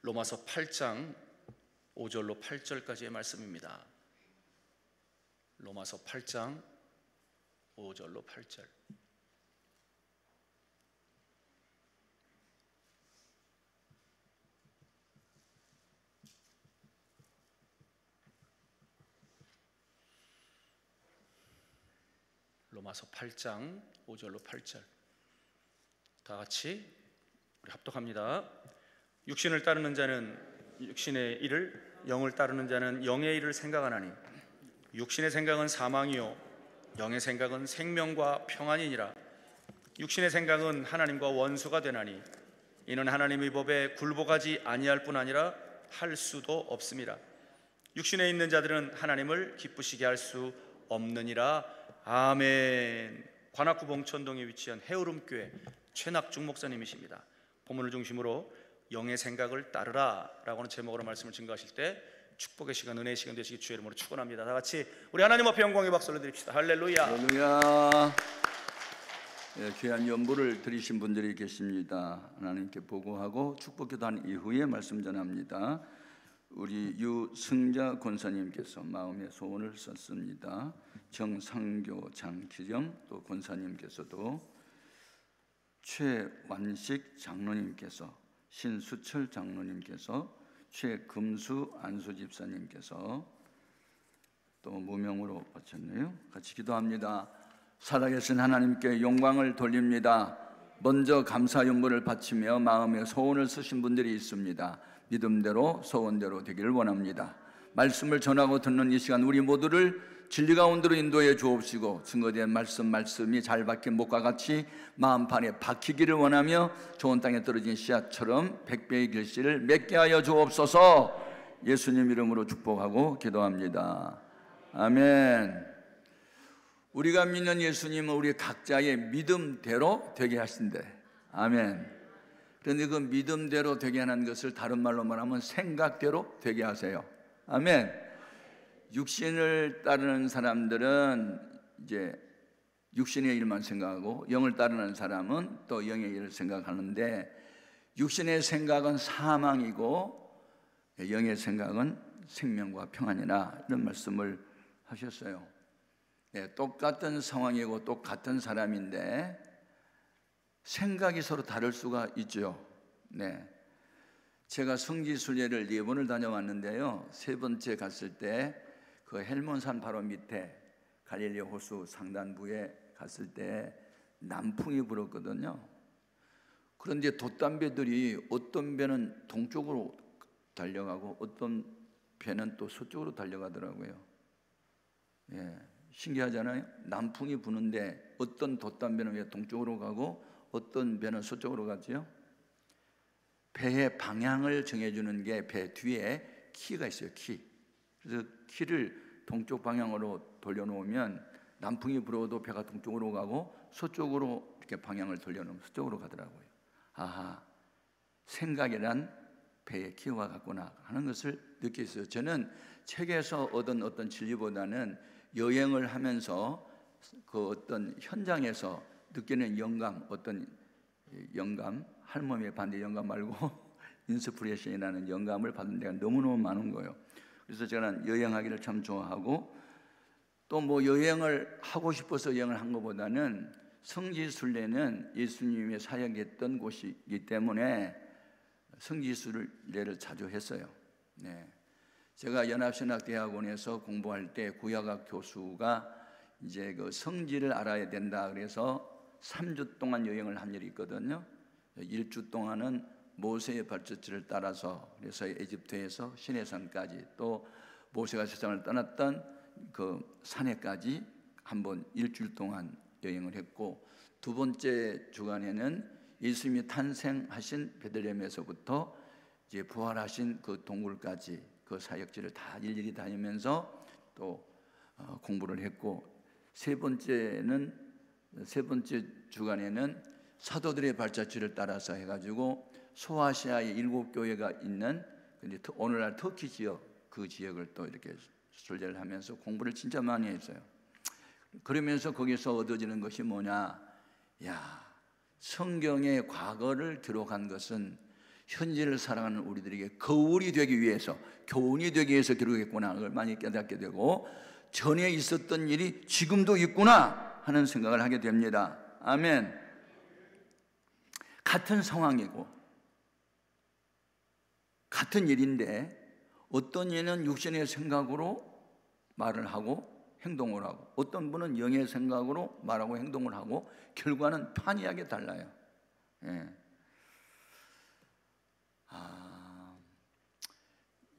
로마서 8장 5절로 8절까지의 말씀입니다. 로마서 8장 5절로 8절. 로마서 8장 5절로 8절. 다 같이 우리 합독합니다. 육신을 따르는 자는 육신의 일을, 영을 따르는 자는 영의 일을 생각하나니 육신의 생각은 사망이요 영의 생각은 생명과 평안이니라. 육신의 생각은 하나님과 원수가 되나니 이는 하나님의 법에 굴복하지 아니할 뿐 아니라 할 수도 없습니다. 육신에 있는 자들은 하나님을 기쁘시게 할 수 없느니라. 아멘. 관악구 봉천동에 위치한 해오름교회 최낙중 목사님이십니다. 본문을 중심으로 영의 생각을 따르라 라고 하는 제목으로 말씀을 증거하실 때 축복의 시간, 은혜의 시간 되시기 주의 이름으로 축원합니다. 다 같이 우리 하나님 앞에 영광의 박수를 드립시다. 할렐루야. 할렐루야. 귀한 연보를 드리신 분들이 계십니다. 하나님께 보고하고 축복기도한 이후에 말씀 전합니다. 우리 유승자 권사님께서 마음의 소원을 썼습니다. 정상교 장기정 또 권사님께서도, 최완식 장로님께서, 신수철 장로님께서, 최금수 안수 집사님께서 또 무명으로 바쳤네요. 같이 기도합니다. 살아계신 하나님께 영광을 돌립니다. 먼저 감사 연보를 바치며 마음의 소원을 쓰신 분들이 있습니다. 믿음대로 소원대로 되기를 원합니다. 말씀을 전하고 듣는 이 시간 우리 모두를 진리 가운데로 인도해 주옵시고 증거된 말씀이 잘 박힌 목과 같이 마음판에 박히기를 원하며 좋은 땅에 떨어진 씨앗처럼 백배의 결실을 맺게 하여 주옵소서. 예수님 이름으로 축복하고 기도합니다. 아멘. 우리가 믿는 예수님은 우리 각자의 믿음대로 되게 하신대. 아멘. 그런데 그 믿음대로 되게 하는 것을 다른 말로 말하면 생각대로 되게 하세요. 아멘. 육신을 따르는 사람들은 이제 육신의 일만 생각하고 영을 따르는 사람은 또 영의 일을 생각하는데, 육신의 생각은 사망이고 영의 생각은 생명과 평안이라 이런 말씀을 하셨어요. 네, 똑같은 상황이고 똑같은 사람인데 생각이 서로 다를 수가 있죠. 네, 제가 성지순례를 4번을 다녀왔는데요, 3번째 갔을 때 그 헬몬산 바로 밑에 갈릴리 호수 상단부에 갔을 때 남풍이 불었거든요. 그런데 돛담배들이 어떤 배는 동쪽으로 달려가고 어떤 배는 또 서쪽으로 달려가더라고요. 예, 신기하잖아요. 남풍이 부는데 어떤 돛담배는 왜 동쪽으로 가고 어떤 배는 서쪽으로 가지요? 배의 방향을 정해주는 게 배 뒤에 키가 있어요. 키. 그래서 키를 동쪽 방향으로 돌려놓으면 남풍이 불어도 배가 동쪽으로 가고 서쪽으로 이렇게 방향을 돌려놓으면 서쪽으로 가더라고요. 아하, 생각이란 배의 키와 같구나 하는 것을 느꼈어요. 저는 책에서 얻은 어떤 진리보다는 여행을 하면서 그 어떤 현장에서 느끼는 영감, 어떤 영감, 할머니의 반대 영감 말고 인스피레이션이라는 영감을 받은 데가 너무너무 많은 거예요. 그래서 저는 여행하기를 참 좋아하고, 또 뭐 여행을 하고 싶어서 여행을 한 것보다는 성지순례는 예수님의 사역했던 곳이기 때문에 성지순례를 자주 했어요. 네. 제가 연합신학대학원에서 공부할 때 구약학 교수가 이제 그 성지를 알아야 된다 그래서 3주 동안 여행을 한 일이 있거든요. 1주 동안은 모세의 발자취를 따라서 그래서 에집트에서 시내산까지, 또 모세가 세상을 떠났던 그 산에까지 한번 일주일 동안 여행을 했고, 2번째 주간에는 예수님이 탄생하신 베들레헴에서부터 이제 부활하신 그 동굴까지 그 사역지를 다 일일이 다니면서 또 공부를 했고, 세 번째 주간에는 사도들의 발자취를 따라서 해가지고 소아시아의 7교회가 있는 오늘날 터키 지역, 그 지역을 또 이렇게 순례를 하면서 공부를 진짜 많이 했어요. 그러면서 거기서 얻어지는 것이 뭐냐? 야, 성경의 과거를 기록한 것은 현재를 살아가는 우리들에게 거울이 되기 위해서, 교훈이 되기 위해서 기록했구나, 그걸 많이 깨닫게 되고, 전에 있었던 일이 지금도 있구나 하는 생각을 하게 됩니다. 아멘. 같은 상황이고 같은 일인데 어떤 이는 육신의 생각으로 말을 하고 행동을 하고, 어떤 분은 영의 생각으로 말하고 행동을 하고, 결과는 판이하게 달라요. 예.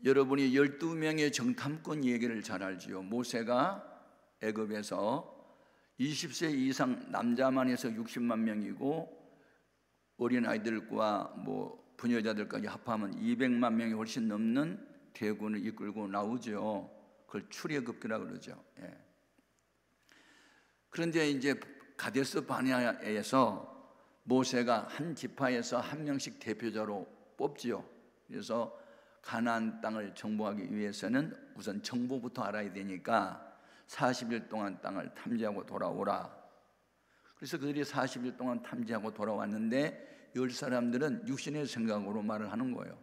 여러분이 12명의 정탐꾼 얘기를 잘 알지요. 모세가 애굽에서 20세 이상 남자만 해서 60만 명이고 어린아이들과 부녀자들까지 합하면 200만 명이 훨씬 넘는 대군을 이끌고 나오죠. 그걸 출애굽기라고 그러죠. 예. 그런데 이제 가데스 바네아에서 모세가 한 지파에서 한 명씩 대표자로 뽑지요. 그래서 가나안 땅을 정복하기 위해서는 우선 정보부터 알아야 되니까 40일 동안 땅을 탐지하고 돌아오라. 그래서 그들이 40일 동안 탐지하고 돌아왔는데 10사람들은 육신의 생각으로 말을 하는 거예요.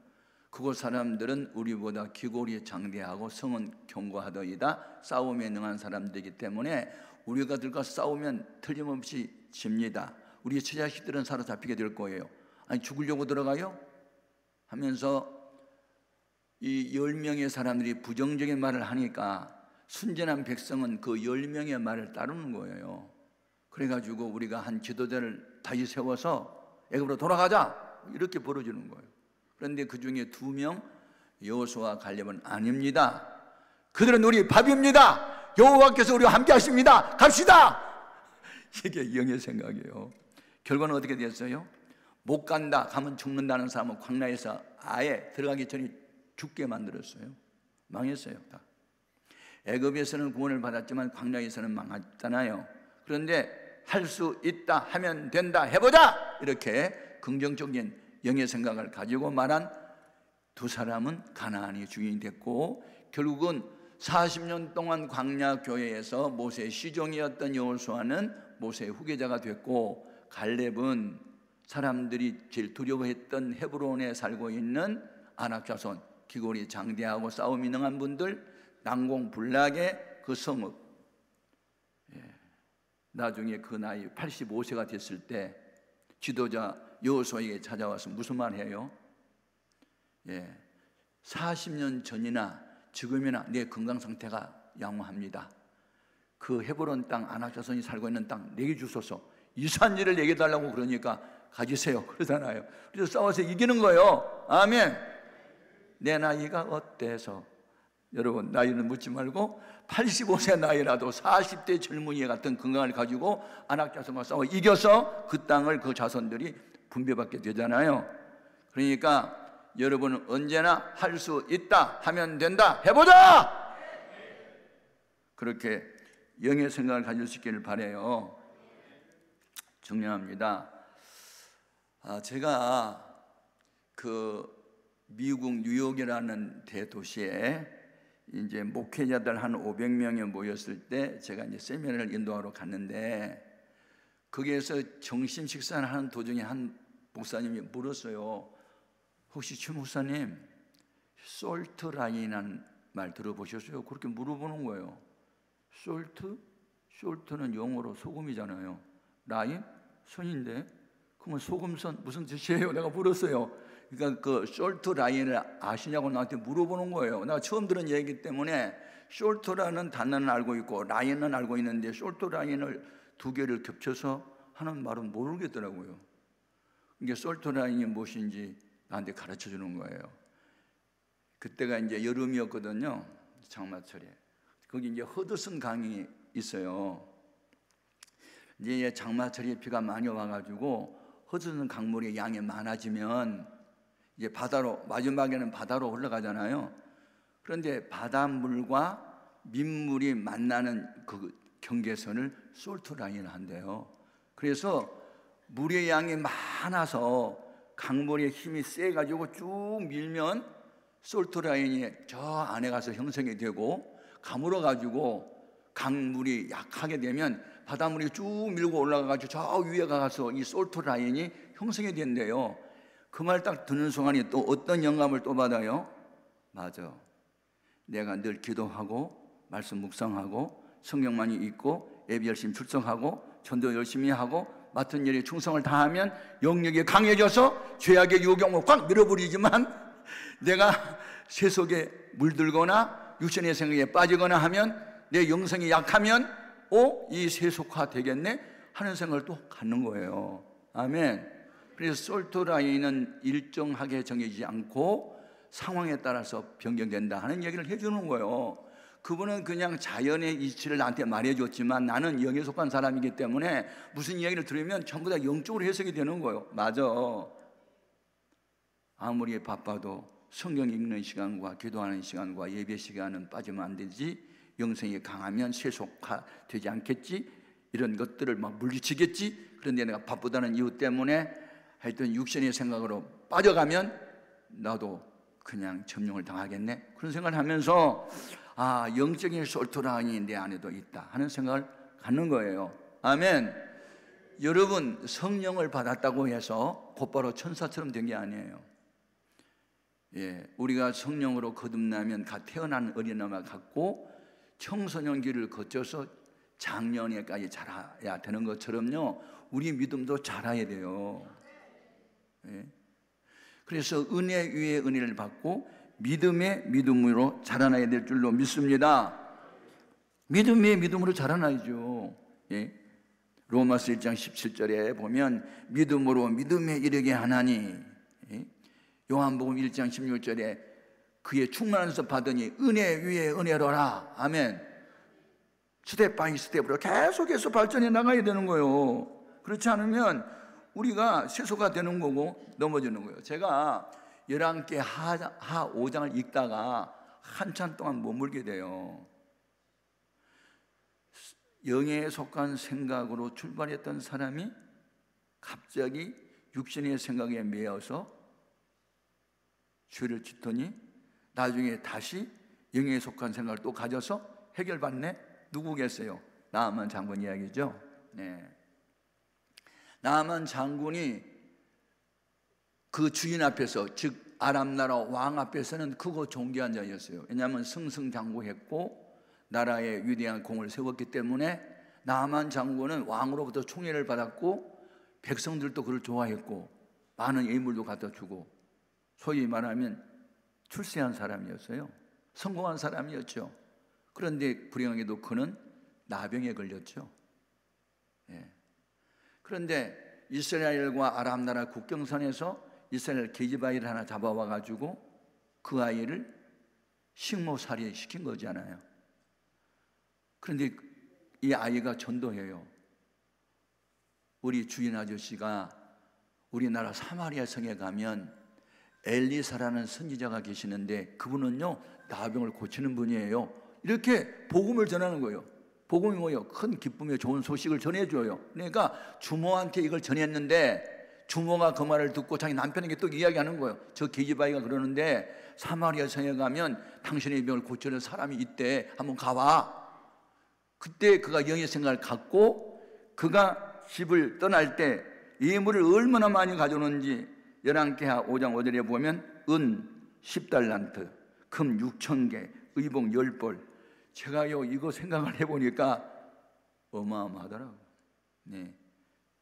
그곳 사람들은 우리보다 기골이 장대하고 성은 견고하더이다. 싸움에 능한 사람들이기 때문에 우리가 들과 싸우면 틀림없이 집니다. 우리 처자식들은 사로잡히게 될 거예요. 아니, 죽으려고 들어가요? 하면서 이 10명의 사람들이 부정적인 말을 하니까 순전한 백성은 그 10명의 말을 따르는 거예요. 그래가지고 우리가 한 지도자를 다시 세워서 애굽으로 돌아가자, 이렇게 벌어지는 거예요. 그런데 그 중에 2명, 여호수아와 갈렙은 아닙니다. 그들은 우리 밥입니다. 여호와께서 우리와 함께 하십니다. 갑시다. 이게 영의 생각이에요. 결과는 어떻게 됐어요? 못 간다, 가면 죽는다는 사람은 광야에서 아예 들어가기 전에 죽게 만들었어요. 망했어요. 다. 애굽에서는 구원을 받았지만 광야에서는 망했잖아요. 그런데 할 수 있다, 하면 된다, 해보자, 이렇게 긍정적인 영의 생각을 가지고 말한 2사람은 가나안이 주인이 됐고, 결국은 40년 동안 광야 교회에서 모세의 시종이었던 여호수아는 모세의 후계자가 됐고, 갈렙은 사람들이 제일 두려워했던 헤브론에 살고 있는 아낙 자손, 기골이 장대하고 싸움이 능한 분들, 난공불락의 그 성읍, 나중에 그 나이 85세가 됐을 때 지도자 여호수아에게 찾아와서 무슨 말 해요? 40년 전이나 지금이나 내 건강 상태가 양호합니다. 그 헤브론 땅, 아낙 자손이 살고 있는 땅 내게 주소서. 이 산지를 내게 달라고 그러니까 가지세요, 그러잖아요. 그래서 싸워서 이기는 거예요. 아멘. 내 나이가 어때서? 여러분, 나이는 묻지 말고 85세 나이라도 40대 젊은이 같은 건강을 가지고 아낙 자손과 싸워 이겨서 그 땅을 그 자손들이 분배받게 되잖아요. 그러니까 여러분은 언제나 할 수 있다, 하면 된다, 해보자! 그렇게 영의 생각을 가질 수 있기를 바라요. 중요합니다. 제가 그 미국 뉴욕이라는 대도시에 이제 목회자들 한 500명이 모였을 때 제가 이제 세미나를 인도하러 갔는데, 거기에서 점심 식사를 하는 도중에 한 목사님이 물었어요. 혹시 최 목사님, 솔트 라인이라는 말 들어보셨어요? 그렇게 물어보는 거예요. 솔트? 솔트는 영어로 소금이잖아요. 라인? 선인데? 그러면 소금선 무슨 뜻이에요? 내가 물었어요. 그러니까 그 솔트 라인을 아시냐고 나한테 물어보는 거예요. 내가 처음 들은 얘기이기 때문에 솔트라는 단어는 알고 있고 라인은 알고 있는데 솔트 라인을 2개를 겹쳐서 하는 말은 모르겠더라고요. 이게 솔트 라인이 무엇인지 나한테 가르쳐 주는 거예요. 그때가 이제 여름이었거든요. 장마철에. 거기 이제 허드슨 강이 있어요. 이제 장마철에 비가 많이 와가지고 허드슨 강물의 양이 많아지면 이제 바다로, 마지막에는 바다로 흘러가잖아요. 그런데 바닷물과 민물이 만나는 그 경계선을 솔트 라인을 한대요. 그래서 물의 양이 많아서 강물의 힘이 세가지고 쭉 밀면 솔트 라인이 저 안에 가서 형성이 되고, 가물어 가지고 강물이 약하게 되면 바닷물이 쭉 밀고 올라가가지고 저 위에 가서 이 솔트 라인이 형성이 된대요. 그 말 딱 듣는 순간에 또 어떤 영감을 또 받아요? 맞아, 내가 늘 기도하고 말씀 묵상하고 성경만이 읽고 예배 열심히 출석하고 전도 열심히 하고 맡은 일에 충성을 다하면 영역이 강해져서 죄악의 유혹을 꽉 밀어버리지만 내가 세속에 물들거나 육신의 생각에 빠지거나 하면 내 영성이 약하면 이 세속화 되겠네 하는 생각을 또 갖는 거예요. 아멘. 그래서 솔트라인은 일정하게 정해지지 않고 상황에 따라서 변경된다 하는 얘기를 해주는 거예요. 그분은 그냥 자연의 이치를 나한테 말해줬지만 나는 영에 속한 사람이기 때문에 무슨 이야기를 들으면 전부 다 영적으로 해석이 되는 거예요. 맞아, 아무리 바빠도 성경 읽는 시간과 기도하는 시간과 예배 시간은 빠지면 안 되지. 영성이 강하면 세속화되지 않겠지. 이런 것들을 막 물리치겠지. 그런데 내가 바쁘다는 이유 때문에 하여튼 육신의 생각으로 빠져가면 나도 그냥 점령을 당하겠네 그런 생각을 하면서 영적인 솔트라인이 내 안에도 있다 하는 생각을 갖는 거예요. 아멘. 여러분, 성령을 받았다고 해서 곧바로 천사처럼 된 게 아니에요. 우리가 성령으로 거듭나면 갓 태어난 어린아이와 같고 청소년기를 거쳐서 장년에까지 자라야 되는 것처럼요, 우리 믿음도 자라야 돼요. 그래서 은혜 위에 은혜를 받고 믿음의 믿음으로 자라나야 될 줄로 믿습니다. 믿음의 믿음으로 자라나야죠. 로마서 1장 17절에 보면 믿음으로 믿음에 이르게 하나니, 요한복음 1장 16절에 그의 충만해서 받으니 은혜 위에 은혜로라. 아멘. 스텝 바이 스텝으로 계속해서 발전해 나가야 되는 거예요. 그렇지 않으면 우리가 세속화 되는 거고 넘어지는 거예요. 제가 11개 하 5장을 읽다가 한참 동안 머물게 돼요. 영에 속한 생각으로 출발했던 사람이 갑자기 육신의 생각에 매여서 죄를 짓더니 나중에 다시 영에 속한 생각을 또 가져서 해결받네. 누구겠어요? 나아만 장군 이야기죠. 나아만 장군이 그 주인 앞에서, 즉 아람 나라 왕 앞에서는 크고 존귀한 자였어요. 왜냐하면 승승장구했고 나라에 위대한 공을 세웠기 때문에 나아만 장군은 왕으로부터 총애를 받았고 백성들도 그를 좋아했고 많은 예물도 갖다 주고 소위 말하면 출세한 사람이었어요. 성공한 사람이었죠. 그런데 불행하게도 그는 나병에 걸렸죠. 그런데 이스라엘과 아람 나라 국경선에서 이스라엘 계집아이를 하나 잡아와 가지고 그 아이를 식모살이 시킨 거잖아요. 그런데 이 아이가 전도해요. 우리 주인 아저씨가 우리나라 사마리아 성에 가면 엘리사라는 선지자가 계시는데 그분은요 나병을 고치는 분이에요. 이렇게 복음을 전하는 거예요. 복음이 뭐예요? 큰 기쁨의 좋은 소식을 전해줘요. 그러니까 주모한테 이걸 전했는데 주모가 그 말을 듣고 자기 남편에게 또 이야기하는 거예요. 저 계집아이가 그러는데 사마리아 성에 가면 당신의 병을 고치는 사람이 있대. 한번 가봐. 그때 그가 영의 생각을 갖고 그가 집을 떠날 때 예물을 얼마나 많이 가져오는지 열왕기하 5장 5절에 보면 은 10달란트, 금 6,000개, 의복 10벌. 제가요 이거 생각을 해보니까 어마어마하더라고요.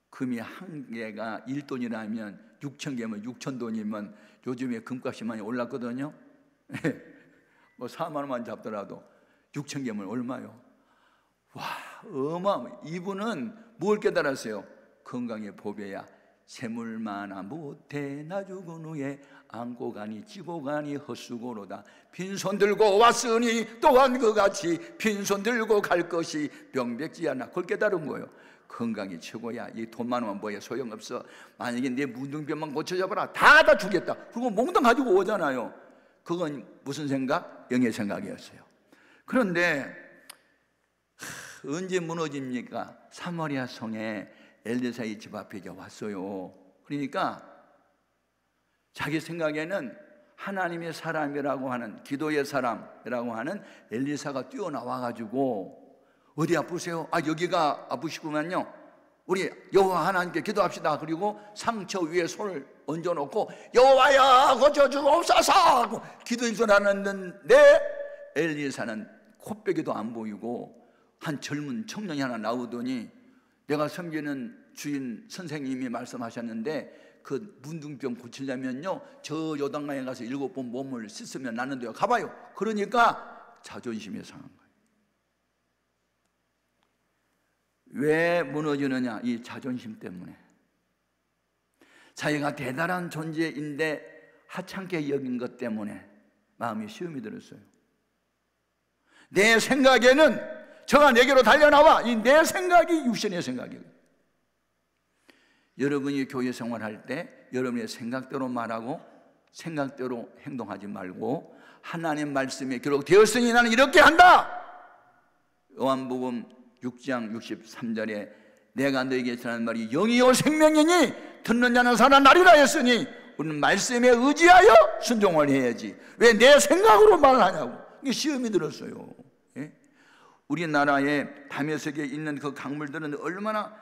금이 한 개가 1돈이라면 6,000개면 6,000돈이면 요즘에 금값이 많이 올랐거든요. 뭐 4만 원만 잡더라도 6,000개면 얼마요? 와, 이분은 뭘 깨달았어요? 건강의 보배야. 재물 많아 못해 나 죽은 후에 안고 가니 찌고 가니 헛수고로다. 빈손 들고 왔으니 또한 그같이 빈손 들고 갈 것이 명백지 않아. 그걸 깨달은 거예요. 건강이 최고야. 이 돈 많으면 뭐야 소용없어. 만약에 내 문둥병만 고쳐져봐라 다 주겠다. 그리고 몽땅 가지고 오잖아요. 그건 무슨 생각? 영의 생각이었어요. 그런데 언제 무너집니까? 사마리아 성에 엘리사의 집 앞에 이제 왔어요. 그러니까 자기 생각에는 하나님의 사람이라고 하는, 기도의 사람이라고 하는 엘리사가 뛰어나와 가지고 어디 아프세요? 여기가 아프시구만요. 우리 여호와 하나님께 기도합시다. 그리고 상처 위에 손을 얹어놓고 여호와여 고쳐주옵소서 하고 기도 인솔하는데 엘리사는 코빼기도 안 보이고 한 젊은 청년이 하나 나오더니 내가 섬기는 주인 선생님이 말씀하셨는데 그 문둥병 고치려면요 저 요단강에 가서 7번 몸을 씻으면 나는데요. 가봐요. 그러니까 자존심이 상한 거예요. 왜 무너지느냐? 이 자존심 때문에. 자기가 대단한 존재인데 하찮게 여긴 것 때문에 마음이 시험이 들었어요. 내 생각에는 저가 내게로 달려나와. 이 내 생각이 육신의 생각이에요. 여러분이 교회 생활할 때 여러분의 생각대로 말하고 생각대로 행동하지 말고 하나님 말씀에 기록되었으니 나는 이렇게 한다. 요한복음 6장 63절에 내가 너에게 전하는 말이 영이요 생명이니 듣는 자는 살아나리라 했으니 우리는 말씀에 의지하여 순종을 해야지 왜 내 생각으로 말을 하냐고. 이게 시험이 들었어요. 예? 우리나라에 다메섹에 있는 그 강물들은 얼마나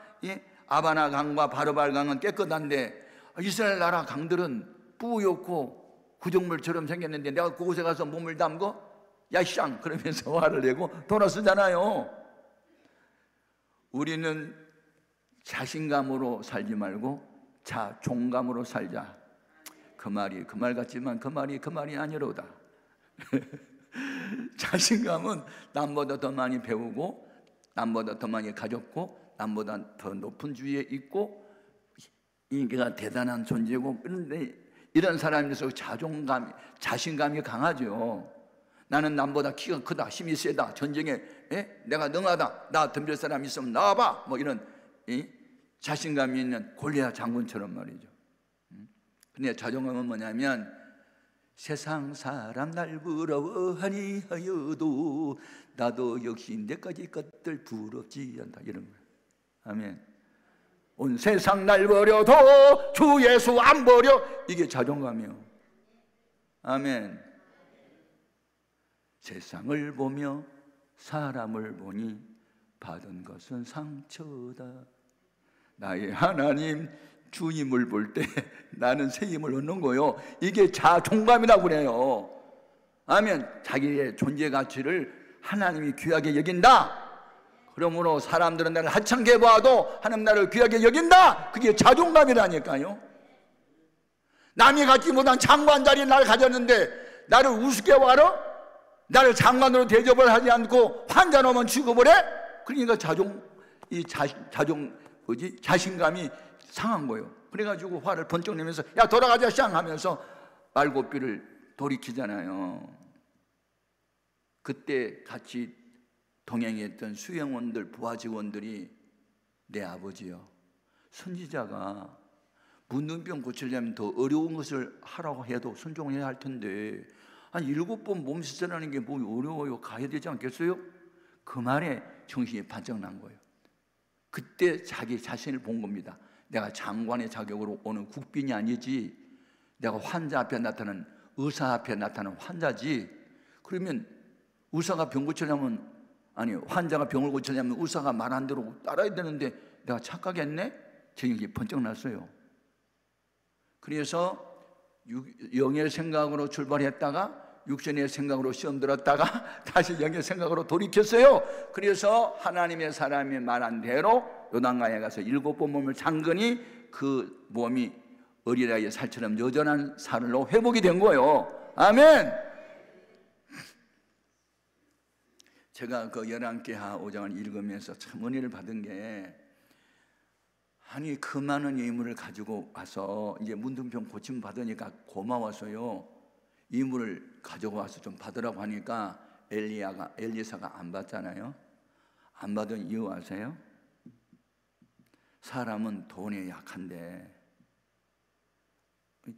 아바나 강과 바르발 강은 깨끗한데 이스라엘 나라 강들은 뿌옇고 구정물처럼 생겼는데 내가 그곳에 가서 몸을 담고 야쌍 그러면서 화를 내고 돌아서잖아요. 우리는 자신감으로 살지 말고 자존감으로 살자. 그 말이 그 말 같지만 그 말이 아니로다. 자신감은 남보다 더 많이 배우고 남보다 더 많이 가졌고 남보다 더 높은 주위에 있고 인기가 대단한 존재고 그런데 이런 사람에서 자신감이 강하죠. 나는 남보다 키가 크다, 힘이 세다, 전쟁에 내가 능하다, 나 덤빌 사람 있으면 나와봐, 뭐 이런 자신감이 있는 골리앗 장군처럼 말이죠. 근데 자존감은 뭐냐면 세상 사람 날 부러워하니 하여도 나도 역시 내까지 것들 부럽지 않다 이런 거예요. 아멘. 온 세상 날 버려도 주 예수 안 버려. 이게 자존감이에요. 아멘. 세상을 보며 사람을 보니 받은 것은 상처다. 나의 하나님 주님을 볼 때 나는 새 힘을 얻는 거요. 이게 자존감이라고 그래요. 아멘. 자기의 존재 가치를 하나님이 귀하게 여긴다. 그러므로 사람들은 나를 하찮게 봐도 하나님 나를 귀하게 여긴다. 그게 자존감이라니까요. 남이 갖지 못한 장관 자리에 나를 가졌는데 나를 우습게 봐라? 나를 장관으로 대접을 하지 않고 환자로만 취급을 해? 그러니까 자신감이 상한 거예요. 그래가지고 화를 번쩍 내면서 야 돌아가자 쌍 하면서 말고삐를 돌이키잖아요. 그때 같이 동행했던 수행원들, 부하 직원들이 내 아버지요, 선지자가 문둥병 고치려면 더 어려운 것을 하라고 해도 순종해야 할 텐데 한 7번 몸 씻으라는 게 뭐 어려워요? 가야 되지 않겠어요? 그 말에 정신이 반짝 난 거예요. 그때 자기 자신을 본 겁니다. 내가 장관의 자격으로 오는 국빈이 아니지, 내가 환자 앞에 나타나는 의사 앞에 나타나는 환자지. 그러면 의사가 병 고치려면, 아니 환자가 병을 고치려면 의사가 말한 대로 따라야 되는데 내가 착각했네? 정신이 번쩍 났어요. 그래서 영의 생각으로 출발했다가 육신의 생각으로 시험 들었다가 다시 영의 생각으로 돌이켰어요. 그래서 하나님의 사람이 말한 대로 요단강에 가서 7번 몸을 잠그니 그 몸이 어린아이의 살처럼 여전한 살로 회복이 된 거예요. 아멘. 제가 그 11개하 5장을 읽으면서 참 은혜를 받은 게, 아니 그 많은 예물을 가지고 와서 이제 문둥병 고침 받으니까 고마워서요, 이물을 가지고 와서 좀 받으라고 하니까 엘리사가 안 받잖아요. 안 받은 이유 아세요? 사람은 돈에 약한데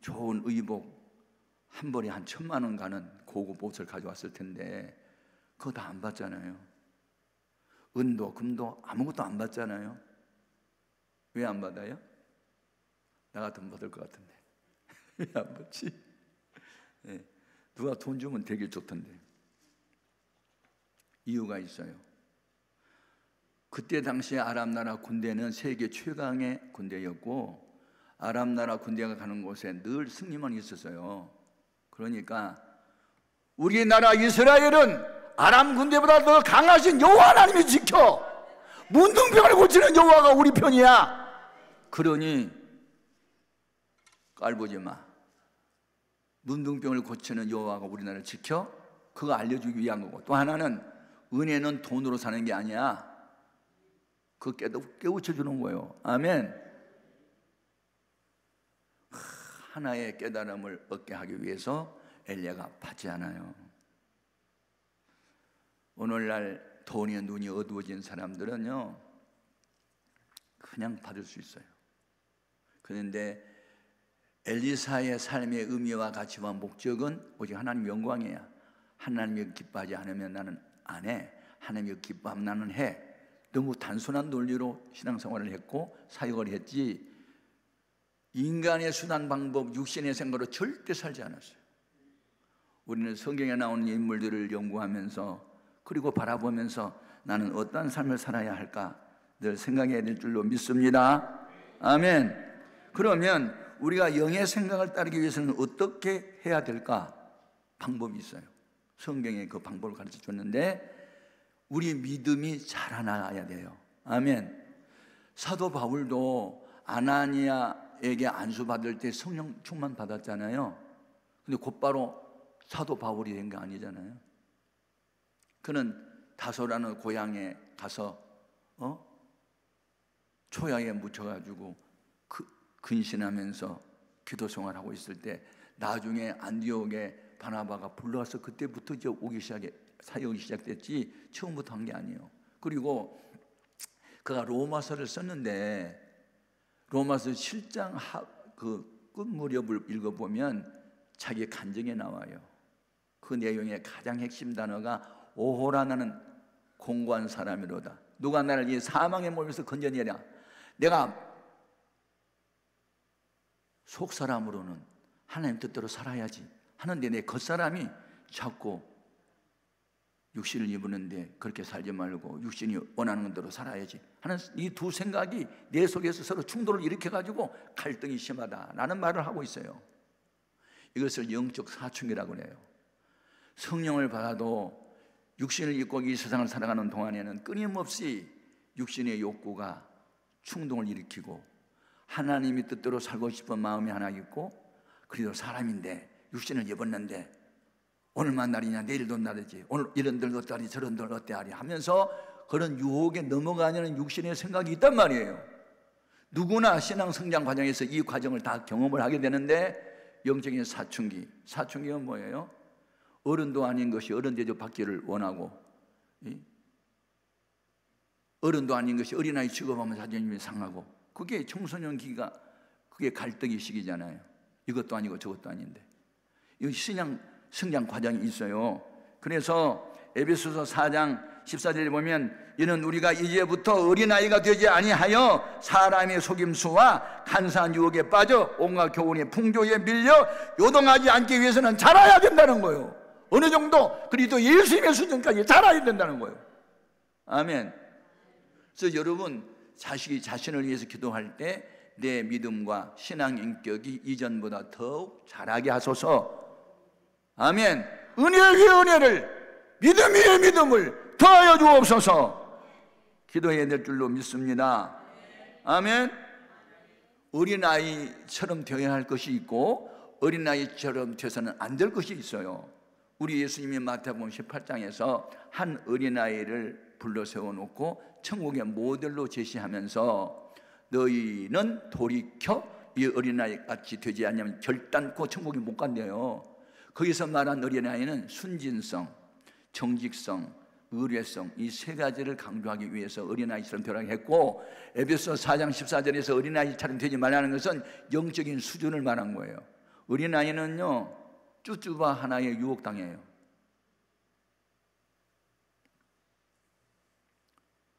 좋은 의복 한 벌에 한 1,000만 원 가는 고급 옷을 가져왔을 텐데 그거 다 안 받잖아요. 은도 금도 아무것도 안 받잖아요. 왜 안 받아요? 나 같으면 받을 것 같은데 왜 안 받지? 네. 누가 돈 주면 되게 좋던데. 이유가 있어요. 그때 당시에 아람 나라 군대는 세계 최강의 군대였고 아람 나라 군대가 가는 곳에 늘 승리만 있었어요. 그러니까 우리나라 이스라엘은 아람 군대보다 더 강하신 여호와 하나님이 지켜 문둥병을 고치는 여호와가 우리 편이야. 그러니 깔보지 마. 문둥병을 고치는 여호와가 우리나라를 지켜 그거 알려주기 위한 거고, 또 하나는 은혜는 돈으로 사는 게 아니야. 그거 깨우쳐 주는 거예요. 아멘. 하나의 깨달음을 얻게 하기 위해서 엘리야가 받지 않아요. 오늘날 돈의 눈이 어두워진 사람들은요 그냥 받을 수 있어요. 그런데 엘리사의 삶의 의미와 가치와 목적은 오직 하나님 영광이야. 하나님이 기뻐하지 않으면 나는 안 해. 하나님이 기뻐하면 나는 해. 너무 단순한 논리로 신앙생활을 했고 사역을 했지 인간의 수단 방법 육신의 생각으로 절대 살지 않았어요. 우리는 성경에 나오는 인물들을 연구하면서 그리고 바라보면서 나는 어떠한 삶을 살아야 할까 늘 생각해야 될 줄로 믿습니다. 아멘. 그러면 우리가 영의 생각을 따르기 위해서는 어떻게 해야 될까? 방법이 있어요. 성경에 그 방법을 가르쳐 줬는데 우리 믿음이 자라나야 돼요. 아멘. 사도 바울도 아나니아에게 안수받을 때 성령 충만 받았잖아요. 근데 곧바로 사도 바울이 된 게 아니잖아요. 그는 다소라는 고향에 가서 초야에 묻혀가지고 근신하면서 기도 생활하고 있을 때 나중에 안디옥에 바나바가 불러와서 그때부터 이제 오기 시작해 사역이 시작됐지 처음부터 한 게 아니에요. 그리고 그가 로마서를 썼는데 로마서 7장 그 끝 무렵을 읽어보면 자기 간증에 나와요. 그 내용의 가장 핵심 단어가 오호라 나는 공고한 사람이로다. 누가 나를 이 사망의 몸에서 건져내랴. 내가 속사람으로는 하나님 뜻대로 살아야지 하는데 내 겉사람이 자꾸 육신을 입었는데 그렇게 살지 말고 육신이 원하는 대로 살아야지 하는 이 두 생각이 내 속에서 서로 충돌을 일으켜가지고 갈등이 심하다라는 말을 하고 있어요. 이것을 영적 사춘기라고 해요. 성령을 받아도 육신을 입고 이 세상을 살아가는 동안에는 끊임없이 육신의 욕구가 충동을 일으키고 하나님의 뜻대로 살고 싶은 마음이 하나 있고 그래도 사람인데 육신을 입었는데 오늘만 날이냐 내일도 날이지 오늘 이런들 어떠하리 저런들 어때하리 하면서 그런 유혹에 넘어가려는 육신의 생각이 있단 말이에요. 누구나 신앙 성장 과정에서 이 과정을 다 경험을 하게 되는데 영적인 사춘기가 뭐예요? 어른도 아닌 것이 어른 대접 받기를 원하고 어른도 아닌 것이 어린아이 취급하면 자존심이 상하고 그게 청소년기가 그게 갈등의 시기잖아요. 이것도 아니고 저것도 아닌데 이 신앙 성장 과정이 있어요. 그래서 에베소서 4장 14절에 보면 이는 우리가 이제부터 어린아이가 되지 아니하여 사람의 속임수와 간사한 유혹에 빠져 온갖 교훈의 풍조에 밀려 요동하지 않기 위해서는 자라야 된다는 거예요. 어느 정도 그리스도 예수님의 수준까지 자라야 된다는 거예요. 아멘. 그래서 여러분 자식이 자신을 위해서 기도할 때 내 믿음과 신앙 인격이 이전보다 더욱 자라게 하소서. 아멘. 은혜 위에 은혜를 믿음 위에 믿음을 더하여 주옵소서. 기도해야 될 줄로 믿습니다. 아멘. 어린아이처럼 되어야 할 것이 있고 어린아이처럼 되어서는 안 될 것이 있어요. 우리 예수님이 마태복음 18장에서 한 어린아이를 불러 세워놓고 천국의 모델로 제시하면서 너희는 돌이켜 이 어린아이 같이 되지 않으면 결단코 천국에 못 간대요. 거기서 말한 어린아이는 순진성, 정직성, 의뢰성 이 세 가지를 강조하기 위해서 어린아이처럼 되라고 했고 에베소 4장 14절에서 어린아이처럼 되지 말라는 것은 영적인 수준을 말한 거예요. 어린아이는요 쭈쭈바 하나의 유혹당해요.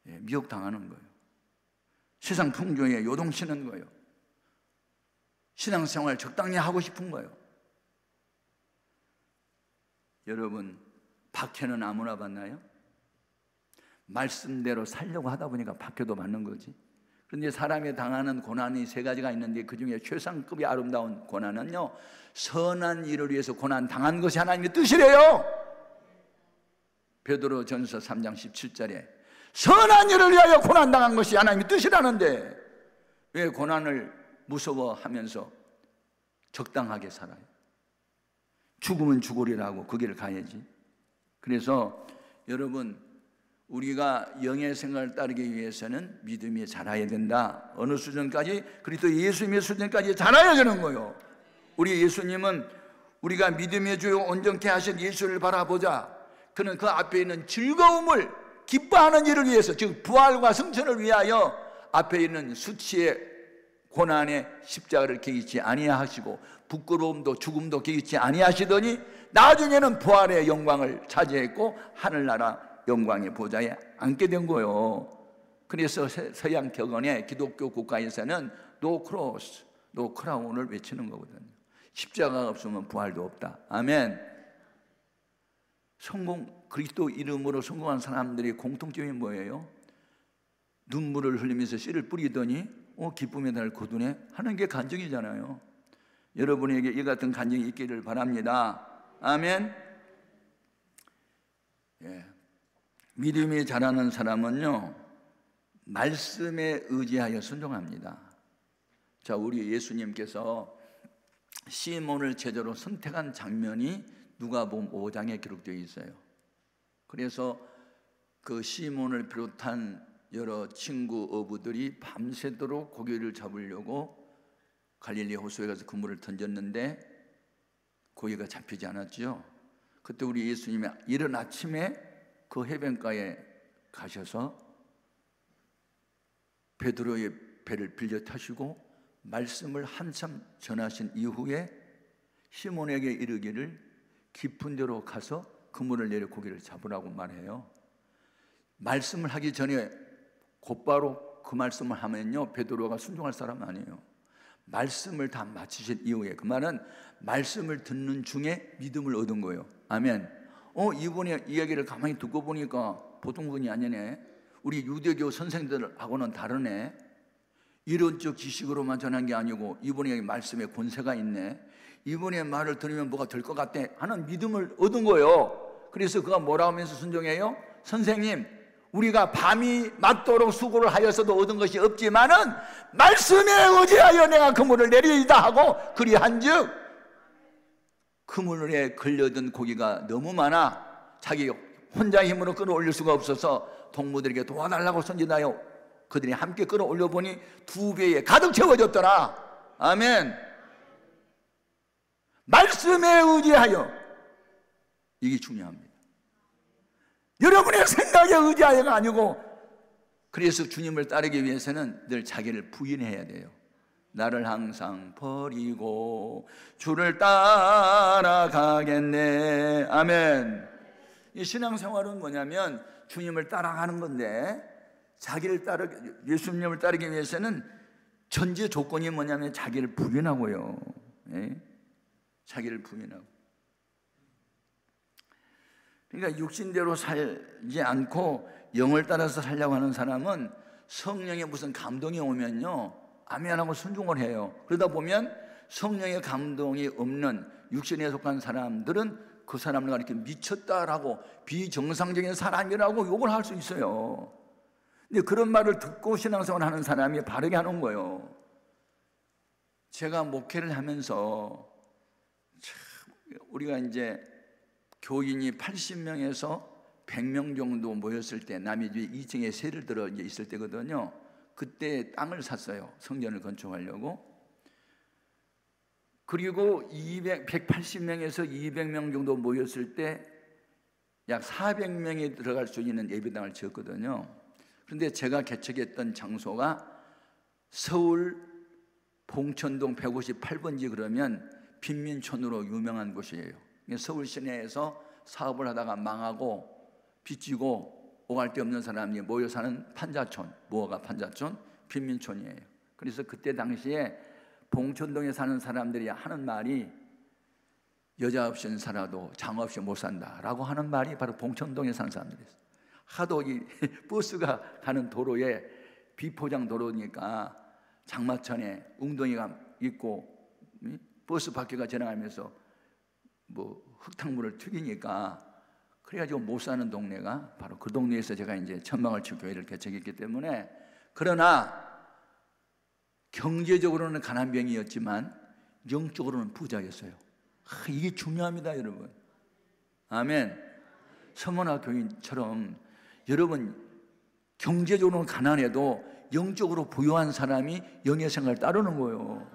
미혹당하는 거예요. 세상 풍조에 요동치는 거예요. 신앙생활 적당히 하고 싶은 거예요. 여러분 박해는 아무나 받나요? 말씀대로 살려고 하다 보니까 박해도 받는 거지. 그런데 사람이 당하는 고난이 세 가지가 있는데 그 중에 최상급의 아름다운 고난은요, 선한 일을 위해서 고난 당한 것이 하나님의 뜻이래요. 베드로전서 3장 17절에 선한 일을 위하여 고난 당한 것이 하나님의 뜻이라는데 왜 고난을 무서워하면서 적당하게 살아요? 죽으면 죽으리라고 그 길을 가야지. 그래서 여러분, 우리가 영의 생각을 따르기 위해서는 믿음이 자라야 된다. 어느 수준까지? 그리스도 예수님의 수준까지 자라야 되는 거예요. 우리 예수님은 우리가 믿음의 주요 온전케 하신 예수를 바라보자. 그는 그 앞에 있는 즐거움을 기뻐하는 일을 위해서, 즉 부활과 승천을 위하여 앞에 있는 수치의 고난의 십자가를 개의치 아니하시고 부끄러움도 죽음도 개의치 아니하시더니 나중에는 부활의 영광을 차지했고 하늘나라 영광의 보좌에 앉게 된 거예요. 그래서 서양 격언의 기독교 국가에서는 No cross, no crown을 외치는 거거든요. 십자가가 없으면 부활도 없다. 아멘. 그리스도 이름으로 성공한 사람들의 공통점이 뭐예요? 눈물을 흘리면서 씨를 뿌리더니 기쁨의 날 거두네 하는 게 간증이잖아요. 여러분에게 이 같은 간증이 있기를 바랍니다. 아멘. 예. 믿음이 자라는 사람은요, 말씀에 의지하여 순종합니다. 자, 우리 예수님께서 시몬을 제자로 선택한 장면이 누가복음 5장에 기록되어 있어요. 그래서 그 시몬을 비롯한 여러 친구 어부들이 밤새도록 고기를 잡으려고 갈릴리 호수에 가서 그물을 던졌는데 고기가 잡히지 않았죠. 그때 우리 예수님이 이른 아침에 그 해변가에 가셔서 베드로의 배를 빌려 타시고 말씀을 한참 전하신 이후에 시몬에게 이르기를 깊은 데로 가서 그물을 내려 고기를 잡으라고 말해요. 말씀을 하기 전에 곧바로 그 말씀을 하면요, 베드로가 순종할 사람 아니에요. 말씀을 다 마치신 이후에, 그 말은 말씀을 듣는 중에 믿음을 얻은 거예요. 아멘. 이분의 이야기를 가만히 듣고 보니까 보통 분이 아니네. 우리 유대교 선생들하고는 다르네. 이론적 지식으로만 전한 게 아니고 이분의 말씀에 권세가 있네. 이분의 말을 들으면 뭐가 될 것 같아 하는 믿음을 얻은 거예요. 그래서 그가 뭐라 하면서 순종해요? 선생님, 우리가 밤이 맞도록 수고를 하여서도 얻은 것이 없지만은 말씀에 의지하여 내가 그물을 내리이다 하고 그리한즉 그물에 걸려든 고기가 너무 많아 자기 혼자 힘으로 끌어올릴 수가 없어서 동무들에게 도와달라고 선진하여 그들이 함께 끌어올려 보니 2배에 가득 채워졌더라. 아멘. 말씀에 의지하여, 이게 중요합니다. 여러분의 생각에 의지하여가 아니고, 그래서 주님을 따르기 위해서는 늘 자기를 부인해야 돼요. 나를 항상 버리고 주를 따라가겠네. 아멘. 이 신앙생활은 뭐냐면 주님을 따라가는 건데, 예수님을 따르기 위해서는 전제 조건이 뭐냐면 자기를 부인하고요. 예? 자기를 부인하고. 그러니까 육신대로 살지 않고 영을 따라서 살려고 하는 사람은 성령의 무슨 감동이 오면요, 아멘하고 순종을 해요. 그러다 보면 성령의 감동이 없는 육신에 속한 사람들은 그 사람을 이렇게 미쳤다라고, 비정상적인 사람이라고 욕을 할 수 있어요. 근데 그런 말을 듣고 신앙생활 하는 사람이 바르게 하는 거예요. 제가 목회를 하면서 우리가 이제 교인이 80명에서 100명 정도 모였을 때, 남이 2층에 세를 들어 이제 있을 때거든요. 그때 땅을 샀어요. 성전을 건축하려고. 그리고 180명에서 200명 정도 모였을 때 약 400명이 들어갈 수 있는 예배당을 지었거든요. 그런데 제가 개척했던 장소가 서울 봉천동 158번지 그러면 빈민촌으로 유명한 곳이에요. 서울 시내에서 사업을 하다가 망하고 빚지고 오갈 데 없는 사람이 모여 사는 판자촌, 무허가 판자촌, 빈민촌이에요. 그래서 그때 당시에 봉천동에 사는 사람들이 하는 말이 여자 없이는 살아도 장 없이 못 산다라고 하는 말이 바로 봉천동에 사는 사람들이었어요. 하도 이 버스가 가는 도로에 비포장 도로니까 장마천에 웅덩이가 있고 버스 바퀴가 지나가면서 뭐 흙탕물을 튀기니까 그래가지고 못 사는 동네가 바로 그 동네에서 제가 이제 천방을치 교회를 개척했기 때문에, 그러나 경제적으로는 가난병이었지만 영적으로는 부자였어요. 이게 중요합니다, 여러분. 아멘. 서문화 교인처럼 여러분 경제적으로는 가난해도 영적으로 부유한 사람이 영의 생활을 따르는 거예요.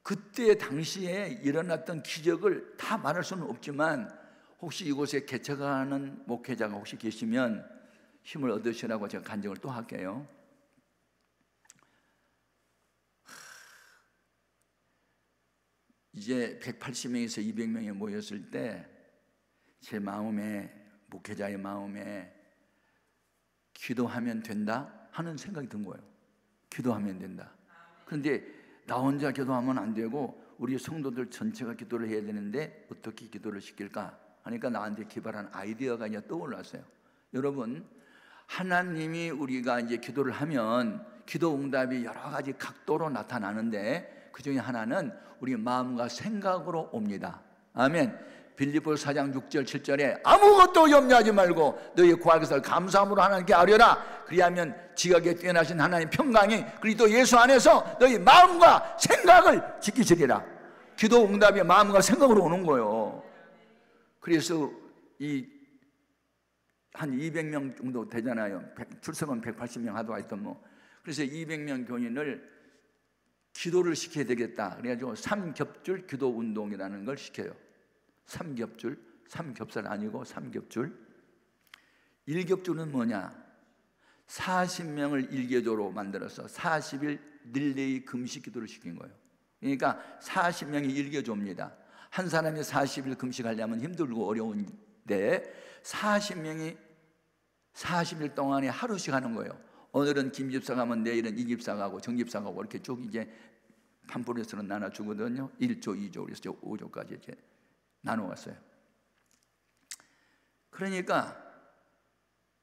그때 당시에 일어났던 기적을 다 말할 수는 없지만 혹시 이곳에 개척하는 목회자가 혹시 계시면 힘을 얻으시라고 제가 간증을 또 할게요. 이제 180명에서 200명이 모였을 때 제 마음에, 목회자의 마음에 기도하면 된다 하는 생각이 든 거예요. 기도하면 된다. 그런데 나 혼자 기도하면 안 되고 우리 성도들 전체가 기도를 해야 되는데 어떻게 기도를 시킬까 하니까 나한테 기발한 아이디어가 이제 떠올랐어요. 여러분, 하나님이 우리가 이제 기도를 하면 기도 응답이 여러 가지 각도로 나타나는데 그 중에 하나는 우리 마음과 생각으로 옵니다. 아멘. 빌립보서 4장 6절 7절에 아무것도 염려하지 말고 너희 구할 것을 감사함으로 하나님께 아뢰라. 그리하면 지각에 뛰어나신 하나님 평강이 그리스도 예수 안에서 너희 마음과 생각을 지키시리라. 기도 응답이 마음과 생각으로 오는 거예요. 그래서 한 200명 정도 되잖아요. 출석은 180명 하도 하여튼 뭐. 그래서 200명 교인을 기도를 시켜야 되겠다. 그래가지고 삼겹줄 기도 운동이라는 걸 시켜요. 삼겹줄, 삼겹살 아니고 삼겹줄. 일겹줄은 뭐냐? 40명을 일개조로 만들어서 40일 릴레이 금식 기도를 시킨 거예요. 그러니까 40명이 일개조입니다. 한 사람이 40일 금식하려면 힘들고 어려운데 40명이 40일 동안에 하루씩 하는 거예요. 오늘은 김 집사가 하면 내일은 이 집사가 하고 정 집사가 하고 이렇게 쭉 이제 판프레스로 나눠주거든요. 1조, 2조, 그래서 5조까지 이제 나눠왔어요. 그러니까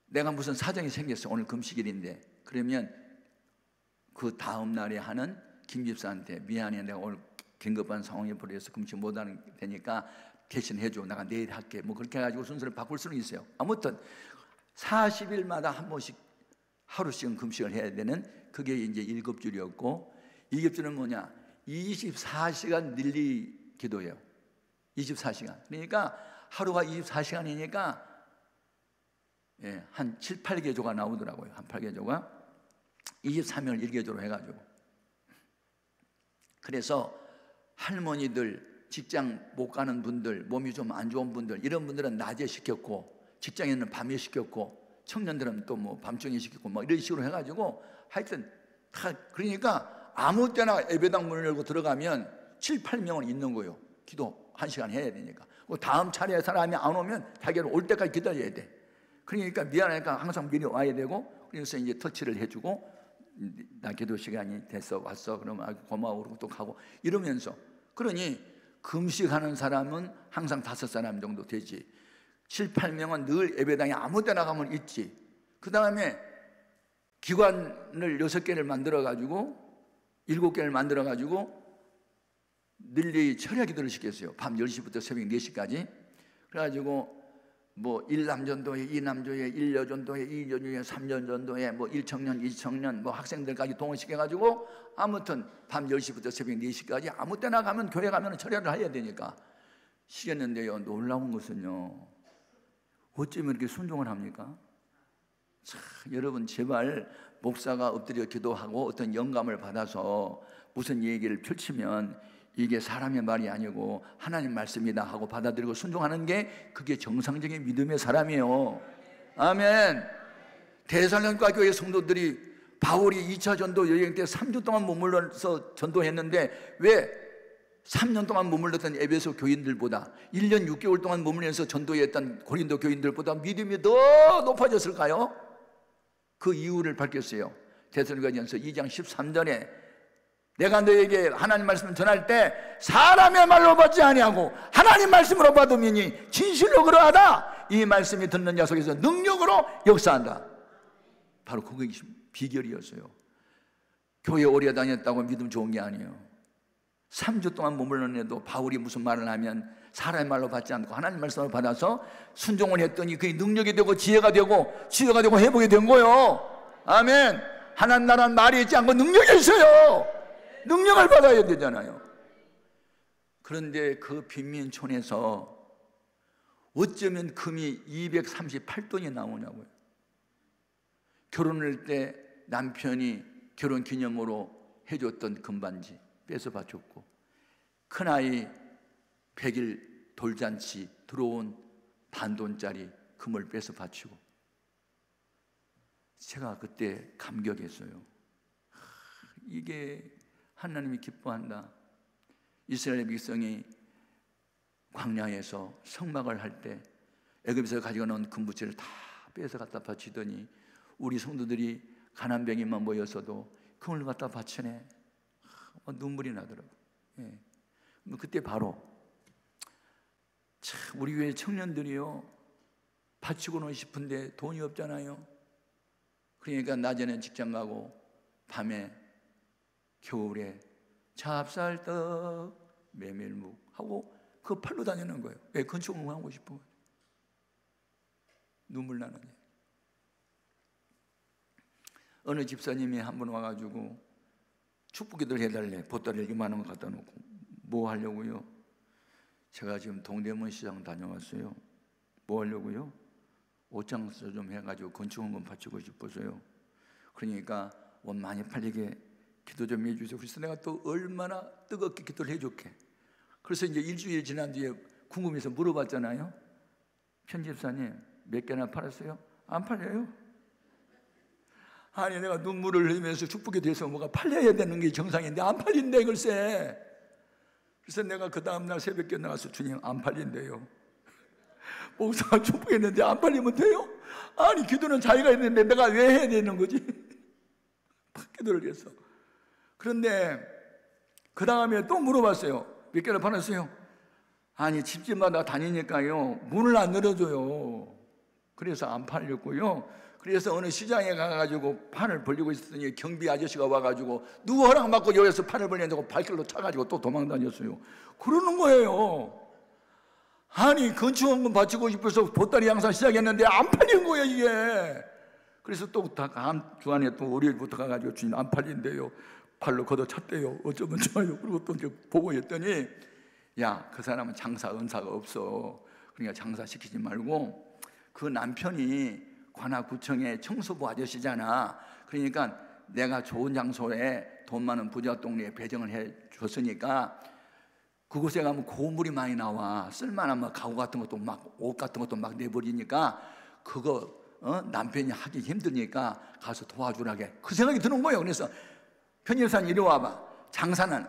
내가 무슨 사정이 생겼어. 오늘 금식일인데. 그러면 그 다음 날에 하는 김 집사한테 미안해, 내가 오늘 긴급한 상황에 벌여서 금식 못하는 되니까 대신 해줘. 내가 내일 할게. 뭐 그렇게 해가지고 순서를 바꿀 수는 있어요. 아무튼 40일마다 한 번씩 하루씩은 금식을 해야 되는 그게 이제 1급줄이었고 2급줄은 뭐냐? 24시간 릴리 기도예요. 24시간. 그러니까 하루가 24시간이니까 한 7, 8개조가 나오더라고요. 한 8개조가 23일을 1개조로 해가지고. 그래서 할머니들, 직장 못 가는 분들, 몸이 좀 안 좋은 분들, 이런 분들은 낮에 시켰고 직장에는 밤에 시켰고 청년들은 또 뭐 밤중에 시켰고 뭐 이런 식으로 해가지고 하여튼 다. 그러니까 아무 때나 예배당 문을 열고 들어가면 7, 8명은 있는 거예요. 기도 1시간 해야 되니까. 다음 차례에 사람이 안 오면 자기는 올 때까지 기다려야 돼. 그러니까 미안하니까 항상 미리 와야 되고, 그래서 이제 터치를 해주고 나 기도 시간이 됐어 왔어 그러면 고마워 그러고 또 가고 이러면서. 그러니 금식하는 사람은 항상 5사람 정도 되지. 7, 8명은 늘 예배당에 아무 때나 가면 있지. 그 다음에 기관을 6개를 만들어가지고 7개를 만들어가지고 릴레이 철야 기도를 시켰어요. 밤 10시부터 새벽 4시까지. 그래가지고 뭐 1남전도회, 2남조회, 1여전도회, 2여전도회, 3여전도회, 뭐 1청년, 2청년, 뭐 학생들까지 동원시켜가지고 아무튼 밤 10시부터 새벽 4시까지 아무 때나 가면 교회 가면 철야를 해야 되니까 시켰는데요. 놀라운 것은요, 어쩌면 이렇게 순종을 합니까? 참, 여러분 제발 목사가 엎드려 기도하고 어떤 영감을 받아서 무슨 얘기를 펼치면 이게 사람의 말이 아니고 하나님 말씀이다 하고 받아들이고 순종하는 게 그게 정상적인 믿음의 사람이에요. 아멘. 데살로니가 교회 성도들이 바울이 2차 전도 여행 때 3주 동안 머물러서 전도했는데 왜 3년 동안 머물렀던 에베소 교인들보다 1년 6개월 동안 머물면서 전도했던 고린도 교인들보다 믿음이 더 높아졌을까요? 그 이유를 밝혔어요. 데살로니가전서 2장 13절에 내가 너에게 하나님 말씀을 전할 때 사람의 말로 받지 아니하고 하나님 말씀으로 받으니 진실로 그러하다. 이 말씀이 듣는 자 속에서 능력으로 역사한다. 바로 그게 비결이었어요. 교회 오래 다녔다고 믿음 좋은 게 아니에요. 3주 동안 머물렀는데도 바울이 무슨 말을 하면 사람의 말로 받지 않고 하나님 말씀을 받아서 순종을 했더니 그게 능력이 되고 지혜가 되고 치유가 되고 회복이 된 거예요. 아멘. 하나님 나라는 말이 있지 않고 능력이 있어요. 능력을 받아야 되잖아요. 그런데 그 빈민촌에서 어쩌면 금이 238돈이 나오냐고요. 결혼할 때 남편이 결혼 기념으로 해줬던 금반지 뺏어 바쳤고, 큰아이 100일 돌잔치 들어온 반돈짜리 금을 뺏어 바치고, 제가 그때 감격했어요. 이게 하나님이 기뻐한다. 이스라엘 백성이 광야에서 성막을 할 때 애굽에서 가지고 나온 금부채를 다 빼서 갖다 바치더니 우리 성도들이 가난뱅이만 모였어도 금을 갖다 바치네. 눈물이 나더라고요. 예. 그때 바로 참 우리 교회 청년들이요, 바치고는 싶은데 돈이 없잖아요. 그러니까 낮에는 직장 가고 밤에 겨울에 찹쌀떡 메밀묵 하고 그거 팔러 다니는 거예요. 왜? 건축을 하고 싶어. 눈물 나는. 어느 집사님이 한 번 와가지고 축복기도를 해달래. 보따리 이만한 거 갖다 놓고. 뭐 하려고요? 제가 지금 동대문 시장 다녀왔어요. 뭐 하려고요? 옷장서 좀 해가지고 건축원금 바치고 싶어서요. 그러니까 옷 많이 팔리게 기도 좀 해주세요. 그래서 내가 또 얼마나 뜨겁게 기도를 해줄게. 그래서 이제 일주일 지난 뒤에 궁금해서 물어봤잖아요. 편집사님 몇 개나 팔았어요? 안 팔려요. 아니 내가 눈물을 흘리면서 축복이 돼서 뭐가 팔려야 되는 게 정상인데 안 팔린대 글쎄. 그래서 내가 그 다음날 새벽에 나가서 주님 안 팔린대요. 목사가 축복했는데 안 팔리면 돼요? 아니 기도는 자기가 했는데 내가 왜 해야 되는 거지? 기도를 해서. 그런데 그 다음에 또 물어봤어요. 몇 개나 팔았어요? 아니 집집마다 다니니까요 문을 안 열어줘요. 그래서 안 팔렸고요. 그래서 어느 시장에 가가지고 판을 벌리고 있었더니 경비 아저씨가 와가지고 누구 허락 받고 여기서 판을 벌리냐고 발길로 차가지고 또 도망 다녔어요. 그러는 거예요. 아니 건축원금 바치고 싶어서 보따리 양산 시작했는데 안 팔린 거예요 이게. 그래서 또 다음 주간에 또 월요일부터 가가지고 주님 안 팔린대요. 발로 걷어찼대요. 어쩌면 좋아요. 그리고 또 이제 보고 했더니 야, 그 사람은 장사 은사가 없어. 그러니까 장사 시키지 말고 그 남편이 관악구청의 청소부 아저씨잖아. 그러니까 내가 좋은 장소에 돈 많은 부자 동네에 배정을 해 줬으니까 그곳에 가면 고물이 많이 나와. 쓸만한 가구 같은 것도 막 옷 같은 것도 막 내버리니까 그거 남편이 하기 힘드니까 가서 도와주라게. 그 생각이 드는 거예요. 그래서 편집사님 이리 와봐. 장사는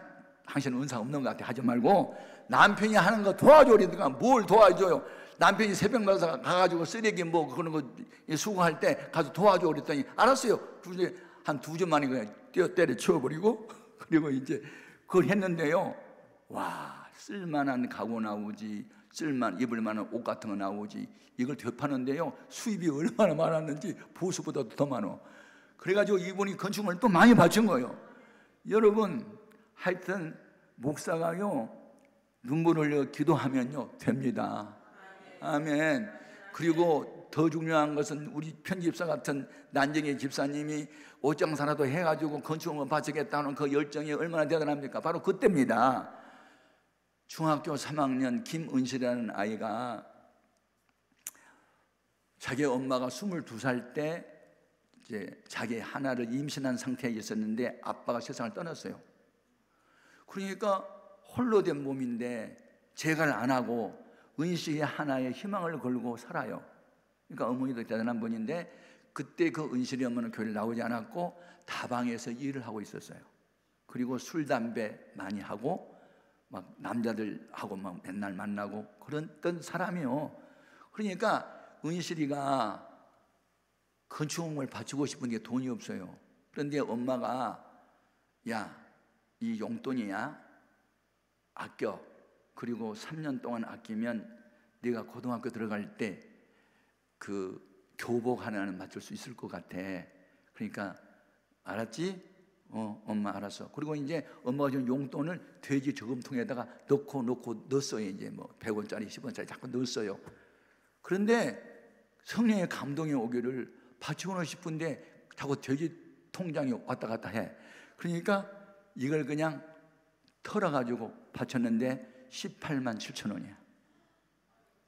당신은 은사 없는 것 같아. 하지 말고 남편이 하는 거 도와줘리니까 뭘 도와줘요. 남편이 새벽마다 가가지고 쓰레기 뭐 그런 거 수거할 때 가서 도와줘 그랬더니 알았어요. 한 2주 만에 그냥 때려 치워버리고 그리고 이제 그걸 했는데요. 와, 쓸만한 가구 나오지, 입을 만한 옷 같은 거 나오지. 이걸 되파는데요 수입이 얼마나 많았는지 보수보다도 더 많아. 그래가지고 이분이 건축물을 또 많이 바친 거예요. 여러분 하여튼 목사가요 눈물 흘려 기도하면요 됩니다. 아멘. 그리고 더 중요한 것은 우리 편집사 같은 난쟁이 집사님이 옷장사라도 해가지고 건축물을 바치겠다는 그 열정이 얼마나 대단합니까? 바로 그때입니다. 중학교 3학년 김은실이라는 아이가 자기 엄마가 22살 때 이제 자기 하나를 임신한 상태에 있었는데 아빠가 세상을 떠났어요. 그러니까 홀로 된 몸인데 재갈 안 하고 은실이 하나의 희망을 걸고 살아요. 그러니까 어머니도 대단한 분인데 그때 그 은실이 엄마는 교회를 나오지 않았고 다방에서 일을 하고 있었어요. 그리고 술 담배 많이 하고 막 남자들하고 막 맨날 만나고 그랬던 사람이요. 그러니까 은실이가 건축물을 바치고 싶은 게 돈이 없어요. 그런데 엄마가 야, 이 용돈이야 아껴. 그리고 3년 동안 아끼면 네가 고등학교 들어갈 때 그 교복 하나는 맞출 수 있을 것 같아. 그러니까 알았지? 엄마 알았어. 그리고 이제 엄마가 준 용돈을 돼지 저금통에다가 넣고 넣었어요. 이제 뭐 100원짜리 10원짜리 자꾸 넣었어요. 그런데 성령의 감동이 오기를 바치고 싶은데 자꾸 돼지 통장이 왔다 갔다 해. 그러니까 이걸 그냥 털어가지고 바쳤는데 18만 7천 원이야.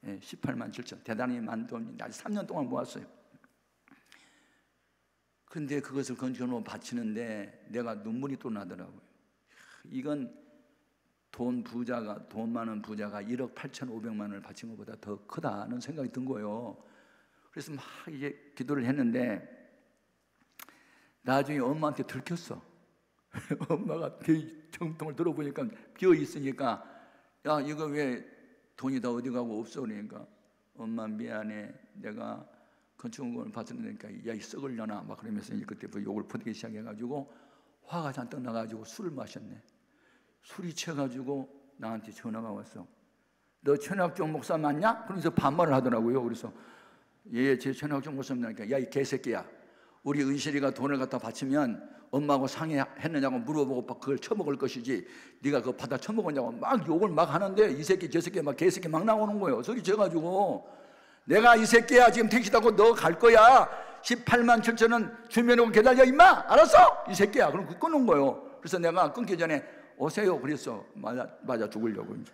18만 7천. 대단히 많은 돈인데 아직 3년 동안 모았어요. 근데 그것을 건져놓고 바치는데 내가 눈물이 또 나더라고요. 이건 돈 많은 부자가 1억 8,500만 원을 바친 것보다 더 크다는 생각이 든 거예요. 그래서 막 이제 기도를 했는데 나중에 엄마한테 들켰어. 엄마가 정통을 들어보니까 비어 있으니까 야 이거 왜 돈이 다 어디 가고 없어? 그러니까 엄마 미안해, 내가 건축원금을 받으니까 야 이 썩을려나 막 그러면서 그때부터 욕을 퍼대기 시작해가지고 화가 잔뜩 나가지고 술을 마셨네. 술이 취해가지고 나한테 전화가 왔어. 너 최낙종 목사 맞냐? 그러면서 반말을 하더라고요. 그래서 제 최낙종 목사님이니까 야 이 개새끼야, 우리 은실이가 돈을 갖다 바치면 엄마하고 상의했느냐고 물어보고 그걸 처먹을 것이지 네가 그거 받아 처먹었냐고 막 욕을 막 하는데 이 새끼 저 새끼 막 개새끼 막 나오는 거예요. 소리 쳐가지고 내가 이 새끼야 지금 택시 타고 너 갈 거야 18만 7천 원 주면하고 기다려 임마 알았어? 이 새끼야. 그럼 끊는 거예요. 그래서 내가 끊기 전에 오세요 그랬어. 맞아 죽으려고 이제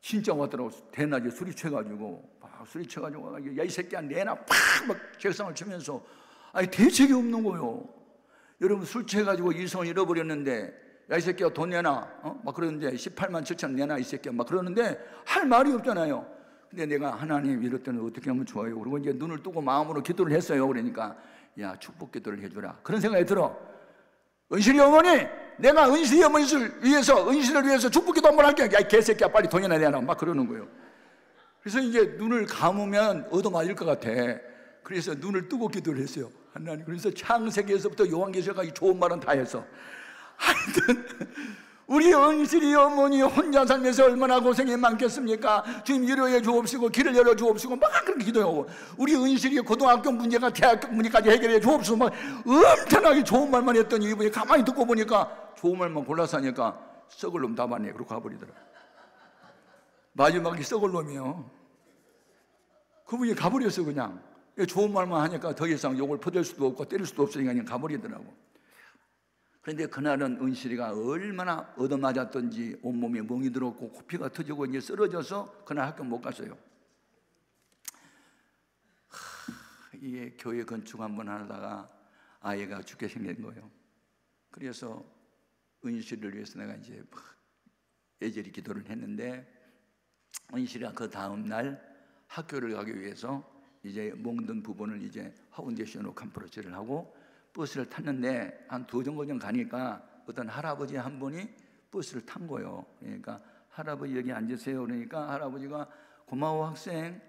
진짜 왔더라고. 대낮에 술이 취해가지고 막 술이 취해가지고 야 이 새끼야 내놔 팍막 책상을 치면서 아니 대책이 없는 거예요. 여러분 술 취해가지고 일손을 잃어버렸는데 야 이 새끼야 돈 내놔 막 그러는데 18만 7천 원 내놔 이 새끼야 막 그러는데 할 말이 없잖아요. 근데 내가 하나님 이럴 때는 어떻게 하면 좋아요? 그리고 이제 눈을 뜨고 마음으로 기도를 했어요. 그러니까 야 축복 기도를 해주라 그런 생각이 들어. 은실이 어머니 내가 은실이 어머니를 위해서 축복 기도 한번 할게. 야 이 개새끼야 빨리 돈이나 내놔 막 그러는 거예요. 그래서 이제 눈을 감으면 얻어맞을 것 같아. 그래서 눈을 뜨고 기도를 했어요. 하나님. 그래서 창세기에서부터 요한계시록까지 좋은 말은 다 했어. 하여튼 우리 은실이 어머니 혼자 살면서 얼마나 고생이 많겠습니까? 주님 위로해 주옵시고 길을 열어 주옵시고 막 그렇게 기도하고 우리 은실이 고등학교 문제가 대학교 문제까지 해결해 주옵시고 막 엄청나게 좋은 말만 했더니 이분이 가만히 듣고 보니까 좋은 말만 골라서 하니까 썩을 놈 다 봤네 그러고 가버리더라. 마지막에 썩을 놈이요. 그분이 가버렸어. 그냥 좋은 말만 하니까 더 이상 욕을 퍼댈 수도 없고 때릴 수도 없으니까 그냥 가버리더라고. 그런데 그날은 은실이가 얼마나 얻어맞았던지 온몸에 멍이 들었고 코피가 터지고 이제 쓰러져서 그날 학교 못 갔어요. 이게 교회 건축 한번 하다가 아이가 죽게 생긴 거예요. 그래서 은실이를 위해서 내가 이제 애절히 기도를 했는데 은실이가 그 다음 날 학교를 가기 위해서 이제 몽든 부분을 이제 파운데이션으로 컴프로치를 하고 버스를 탔는데 한 2정거장 가니까 어떤 할아버지 한 분이 버스를 탄 거예요. 그러니까 할아버지 여기 앉으세요. 그러니까 할아버지가 고마워 학생.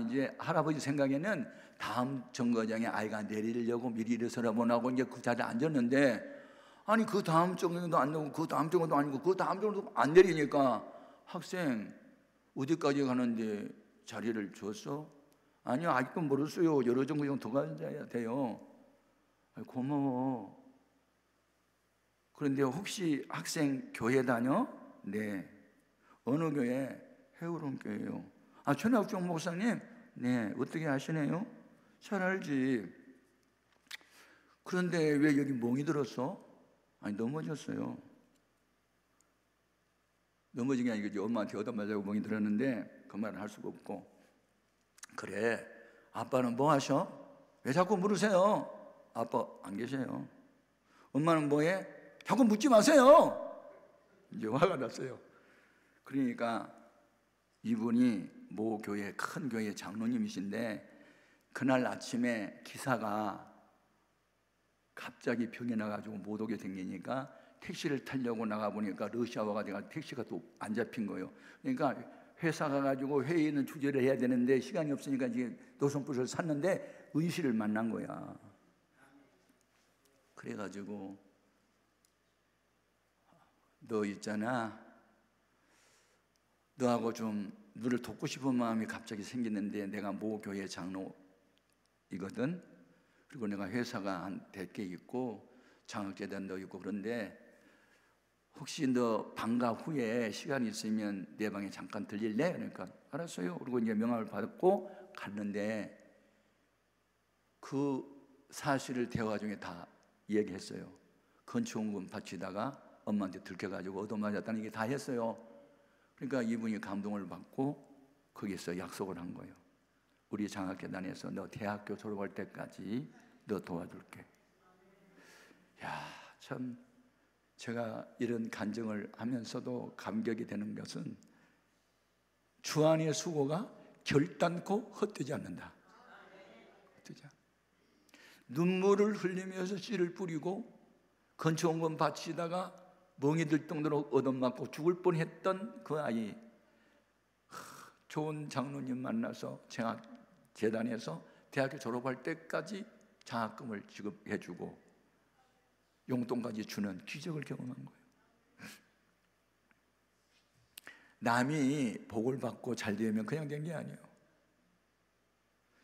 이제 할아버지 생각에는 다음 정거장에 아이가 내리려고 미리 일어서라고 하고 이제 그 자리에 앉았는데 아니 그 다음 정거장도 안 나오고 그 다음 정거장도 아니고 그 다음 정거장도 안 내리니까 학생 어디까지 가는데 자리를 줬어? 아니요 아직도 모르겠어요. 여러 정거장 더 가야 돼요. 고마워. 그런데 혹시 학생 교회 다녀? 네. 어느 교회? 해우론 교회요. 최낙종 목사님? 네. 어떻게 아시네요? 잘 알지. 그런데 왜 여기 멍이 들었어? 넘어졌어요. 넘어진 게 아니고 엄마한테 얻어맞아고 멍이 들었는데 그 말은 할 수가 없고. 그래 아빠는 뭐 하셔? 왜 자꾸 물으세요? 아빠 안 계세요. 엄마는 뭐해? 자꾸 묻지 마세요. 이제 화가 났어요. 그러니까 이분이 모 교회 큰 교회 장로님이신데 그날 아침에 기사가 갑자기 병이 나가지고 못 오게 생기니까 택시를 타려고 나가보니까 러시아화가 돼가 택시가 또 안 잡힌 거예요. 그러니까 회사 가가지고 회의 있는 주제를 해야 되는데 시간이 없으니까 이제 노선버스를 샀는데 은실을 만난 거야. 그래가지고 너 있잖아, 너하고 좀 너를 돕고 싶은 마음이 갑자기 생기는데 내가 모 교회 장로이거든. 그리고 내가 회사가 한 100개 있고 장학재단도 있고 그런데 혹시 너 방과 후에 시간이 있으면 내 방에 잠깐 들릴래? 그러니까 알았어요. 그리고 이제 명함을 받았고 갔는데 그 사실을 대화 중에 다 얘기했어요. 건축원금 바치다가 엄마한테 들켜가지고 얻어맞았다는 게 다 했어요. 그러니까 이분이 감동을 받고 거기서 약속을 한 거예요. 우리 장학재단에서 너 대학교 졸업할 때까지 너 도와줄게. 야, 참 제가 이런 간증을 하면서도 감격이 되는 것은 주안의 수고가 결단코 헛되지 않는다. 헛되지 않는다. 눈물을 흘리면서 씨를 뿌리고 건축원금 바치다가 멍이 들 정도로 얻어맞고 죽을 뻔했던 그 아이, 좋은 장로님 만나서 재단에서 대학교 졸업할 때까지 장학금을 지급해주고 용돈까지 주는 기적을 경험한 거예요. 남이 복을 받고 잘 되면 그냥 된 게 아니에요.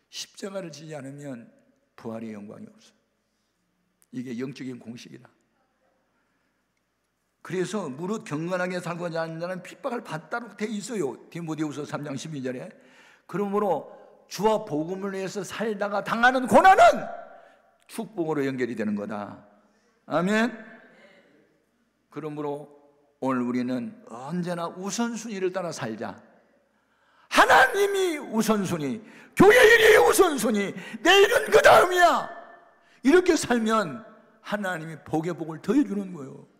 십자가를 지지 않으면 부활의 영광이 없어요. 이게 영적인 공식이다. 그래서 무릇 경건하게 살고자 하는 자는 핍박을 받도록 돼 있어요. 디모데후서 3장 12절에. 그러므로 주와 복음을 위해서 살다가 당하는 고난은 축복으로 연결이 되는 거다. 아멘. 그러므로 오늘 우리는 언제나 우선순위를 따라 살자. 하나님이 우선순위, 교회 일이 우선순위, 내 일은 그 다음이야. 이렇게 살면 하나님이 복의 복을 더해주는 거예요.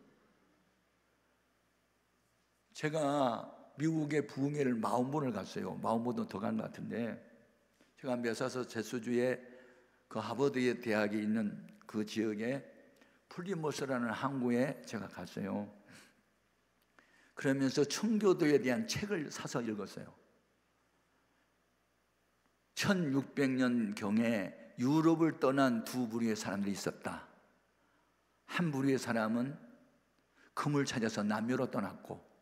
제가 미국의 부흥회를 40번을 갔어요. 40번도 더 간 것 같은데, 제가 매사서제수주에 그 하버드 대학이 있는 그 지역에 플리머스라는 항구에 제가 갔어요. 그러면서 청교도에 대한 책을 사서 읽었어요. 1600년경에 유럽을 떠난 두 부류의 사람들이 있었다. 한 부류의 사람은 금을 찾아서 남유로 떠났고,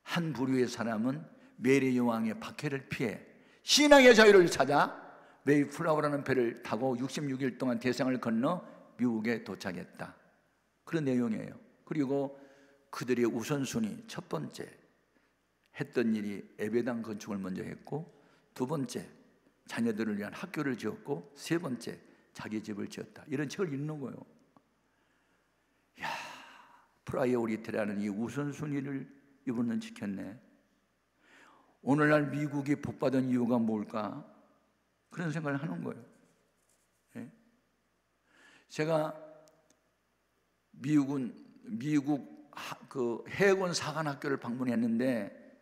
한 부류의 사람은 메리 여왕의 박해를 피해 신앙의 자유를 찾아 메이플라워라는 배를 타고 66일 동안 대서양을 건너 미국에 도착했다. 그런 내용이에요. 그리고 그들의 우선순위, 첫 번째 했던 일이 예배당 건축을 먼저 했고, 두 번째 자녀들을 위한 학교를 지었고, 세 번째 자기 집을 지었다. 이런 책을 읽는 거예요. 야, 프라이오리티라는 이 우선순위를 이분은 지켰네. 오늘날 미국이 복받은 이유가 뭘까? 그런 생각을 하는 거예요. 예? 제가 미국 그 해군 사관학교를 방문했는데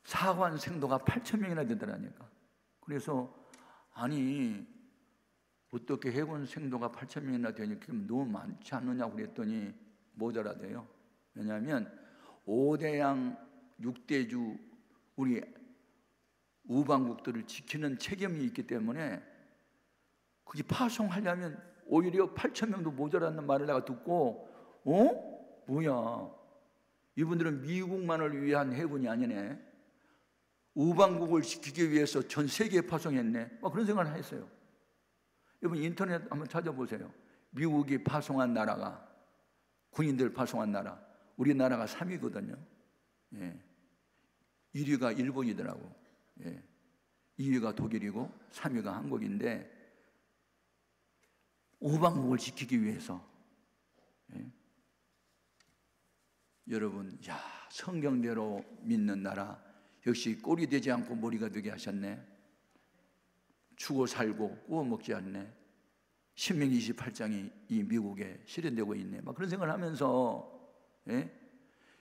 사관 생도가 8,000명이나 되더라니까. 그래서 아니 어떻게 해군 생도가 8,000명이나 되니까 너무 많지 않느냐고 그랬더니 모자라대요. 왜냐하면 5대양 6대주 우리 우방국들을 지키는 책임이 있기 때문에 그게 파송하려면 오히려 8,000명도 모자라는 말을 내가 듣고 뭐야, 이분들은 미국만을 위한 해군이 아니네, 우방국을 지키기 위해서 전 세계에 파송했네, 막 그런 생각을 했어요. 여러분 인터넷 한번 찾아보세요. 미국이 파송한 나라가, 군인들 파송한 나라, 우리나라가 3위거든요. 예. 1위가 일본이더라고. 예. 2위가 독일이고 3위가 한국인데, 우방국을 지키기 위해서. 예. 여러분, 야, 성경대로 믿는 나라, 역시 꼴이 되지 않고 머리가 되게 하셨네. 죽어 살고 구워 먹지 않네. 신명기 28장이 이 미국에 실현되고 있네. 막 그런 생각을 하면서, 예?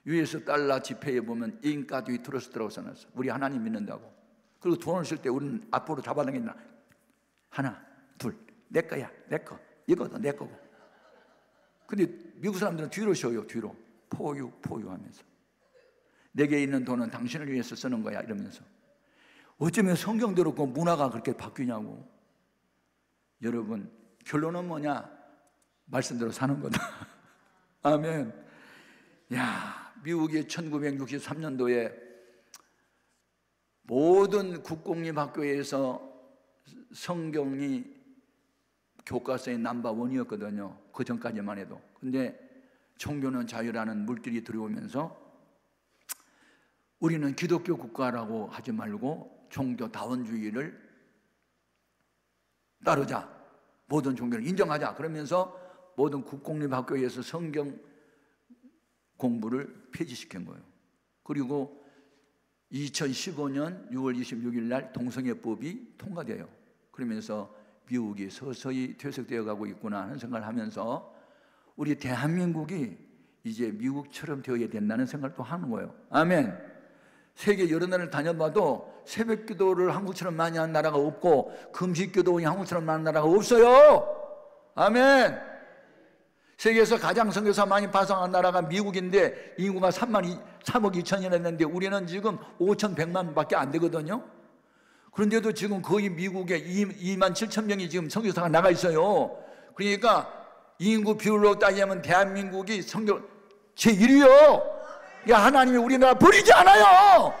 US 달러 지폐에 보면 인카디 트러스트라고 써놨어. 우리 하나님 믿는다고. 그리고 돈을 쓸 때 우리는 앞으로 잡아당긴다. 하나, 둘, 내 거야, 내 거. 이거도 내 거고. 근데 미국 사람들은 뒤로 쉬어요. 뒤로. 포유 하면서. 내게 있는 돈은 당신을 위해서 쓰는 거야 이러면서. 어쩌면 성경대로 그 문화가 그렇게 바뀌냐고. 여러분, 결론은 뭐냐? 말씀대로 사는 거다. 아멘. 야, 미국이 1963년도에 모든 국공립학교에서 성경이 교과서의 넘버원이었거든요. 그 전까지만 해도. 근데 종교는 자유라는 물길이 들어오면서 우리는 기독교 국가라고 하지 말고 종교다원주의를 따르자, 모든 종교를 인정하자, 그러면서 모든 국공립학교에서 성경 공부를 폐지시킨 거예요. 그리고 2015년 6월 26일 날 동성애법이 통과돼요. 그러면서 미국이 서서히 퇴색되어 가고 있구나 하는 생각을 하면서 우리 대한민국이 이제 미국처럼 되어야 된다는 생각을 또 하는 거예요. 아멘. 세계 여러 나라를 다녀봐도 새벽 기도를 한국처럼 많이 하는 나라가 없고 금식 기도원이 한국처럼 많은 나라가 없어요. 아멘. 세계에서 가장 선교사 많이 파송한 나라가 미국인데 인구가 3억 2천이나 됐는데 우리는 지금 5,100만 밖에 안 되거든요. 그런데도 지금 거의 미국에 2만 7천 명이 지금 선교사가 나가 있어요. 그러니까 인구 비율로 따지면 대한민국이 선교 제1위요. 야, 하나님이 우리나라 버리지 않아요.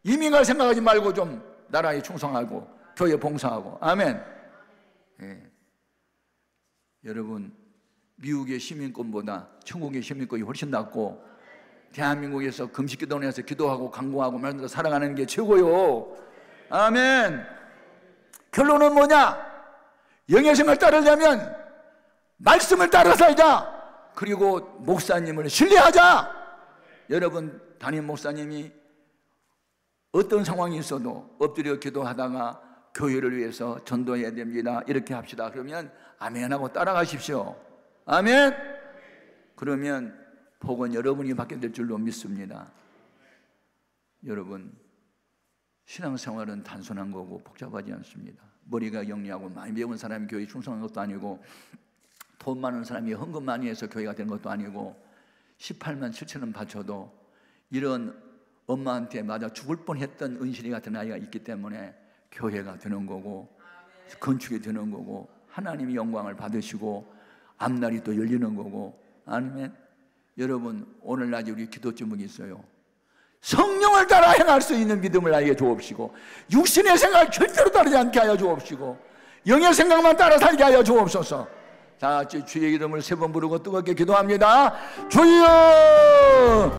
이민 갈 생각하지 말고 좀 나라에 충성하고 교회 봉사하고. 아멘. 예. 여러분, 미국의 시민권보다 천국의 시민권이 훨씬 낫고 대한민국에서 금식기도원에서 기도하고 간구하고 말씀대로 살아가는 게 최고요. 아멘. 결론은 뭐냐? 영예성을 따르려면 말씀을 따라 살자. 그리고 목사님을 신뢰하자. 여러분, 담임 목사님이 어떤 상황이 있어도 엎드려 기도하다가 교회를 위해서 전도해야 됩니다, 이렇게 합시다, 그러면 아멘하고 따라가십시오. 아멘. 그러면 복은 여러분이 받게 될 줄로 믿습니다. 여러분, 신앙생활은 단순한 거고 복잡하지 않습니다. 머리가 영리하고 많이 배운 사람이 교회에 충성한 것도 아니고 돈 많은 사람이 헌금 많이 해서 교회가 된 것도 아니고 18만 7천 원 바쳐도 이런 엄마한테 맞아 죽을 뻔했던 은실이 같은 아이가 있기 때문에 교회가 되는 거고 건축이 되는 거고 하나님이 영광을 받으시고 앞날이 또 열리는 거고. 아멘. 여러분, 오늘날 우리 기도 제목이 있어요. 성령을 따라 행할 수 있는 믿음을 나에게 주옵시고 육신의 생각을 절대로 따르지 않게 하여 주옵시고 영의 생각만 따라 살게 하여 주옵소서. 자, 주의 이름을 3번 부르고 뜨겁게 기도합니다. 주여!